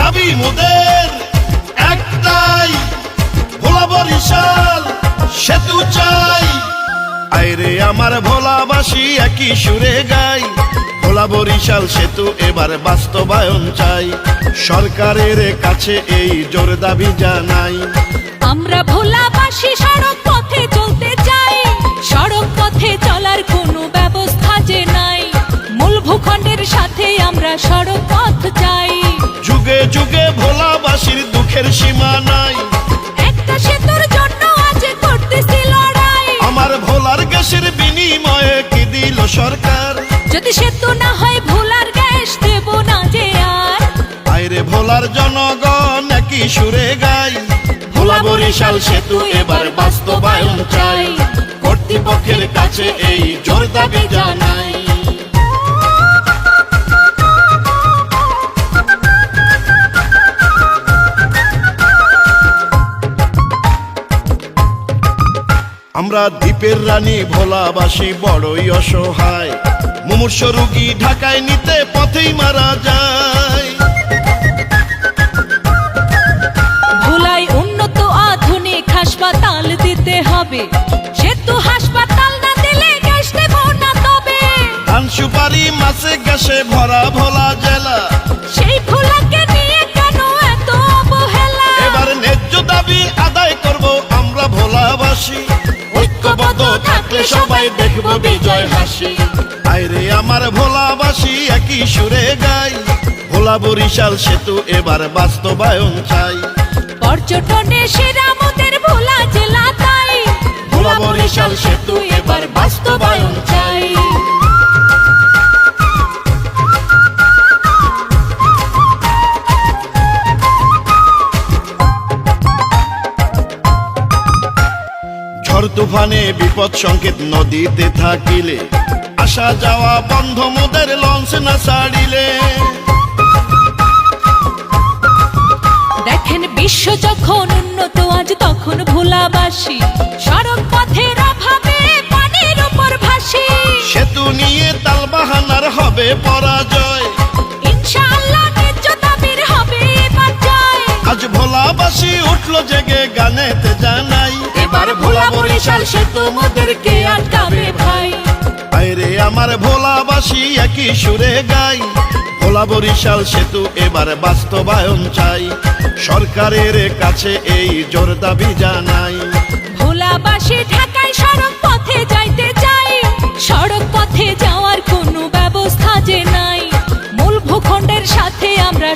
দাবি মোদের একটাই, ভোলা বরিশাল সেতু চাই। আইরে আমার ভোলাবাসী একই সুরে গাই, ভোলা বরিশাল সেতু এবার বাস্তবায়ন চাই। সরকারের কাছে এই জোর দাবি জানাই। আমরা ভোলাবাসী সড়ক পথে চলতে চাই, সড়ক পথে চলার কোনো ব্যবস্থা যে নাই। মূল ভূখণ্ডের সাথে আমরা সড়ক পথ চাই। যুগে যুগে ভোলাবাসীর দুঃখের সীমা নাই, একটা সেতুর জন্য আজ করতেছি লড়াই। আমার ভোলার গ্যাসের বিনিময়ে কি দিল সরকার? যদি সেতু না হয় ভোলার গ্যাস দেব না যে আর। আইরে ভোলার জনগণ একই সুরে গাই, ভোলা বরিশাল সেতু এবার বাস্তবায়ন চাই। কর্তৃপক্ষের কাছে এই জোর দাবি জানাই। আমরা দ্বীপের রানী ভোলাবাসী বড়ই অসহায়, মুমূর্ষ রোগী ঢাকায় নিতে পথেই মারা যায়। ভোলায় উন্নত আধুনিক হাসপাতাল দিতে হবে, সেতু হাসপাতাল না দিলে গ্যাস দেব না তবে। ধান সুপারি মাছে গ্যাসে ভরা ভোলা জেলা, সেই ভোলাকে নিয়ে কেন এত অবহেলা? এবার ন্যায্য দাবি আদায় করব আমরা ভোলাবাসী। ঐক্যবদ্ধ থাকলে সবাই দেখব বিজয় হাসি। আইরে আমার ভোলাবাসী একই সুরে গাই, ভোলা বরিশাল সেতু এবার বাস্তবায়ন চাই। পর্যটনে সেরা মোদের ভোলা জেলা তাই, ভোলা বরিশাল সেতু এবার বাস্তবায়ন চাই। ঝড় তুফানে বিপদ সংকেত নদীতে থাকিলে, আসা যাওয়া বন্ধ মোদের লঞ্চ না ছাড়িলে। দেখেন বিশ্ব যখন উন্নত আজ তখন ভোলাবাসী সড়ক পথের অভাবে পানির উপর ভাসি। সেতু নিয়ে তালবাহানার হবে পরাজয়, ইনশাআল্লাহ ন্যায্য দাবির হবে এবার জয়। আজ ভোলাবাসী উঠলো জেগে গানেতে জানাই। এবার ভোলা বরিশাল সেতু মোদেরকে আটকাবে ভাই। আইরে আমার ভোলাবাসী একই সুরে গাই, ভোলা বরিশাল সেতু এবার বাস্তবায়ন চাই। সরকারের কাছে এই জোর দাবি জানাই। ভোলাবাসী ঢাকায় সড়ক পথে যাইতে চাই, সড়ক পথে যাওয়ার কোনো ব্যবস্থা যে নাই। মূল ভূখণ্ডের সাথে আমরা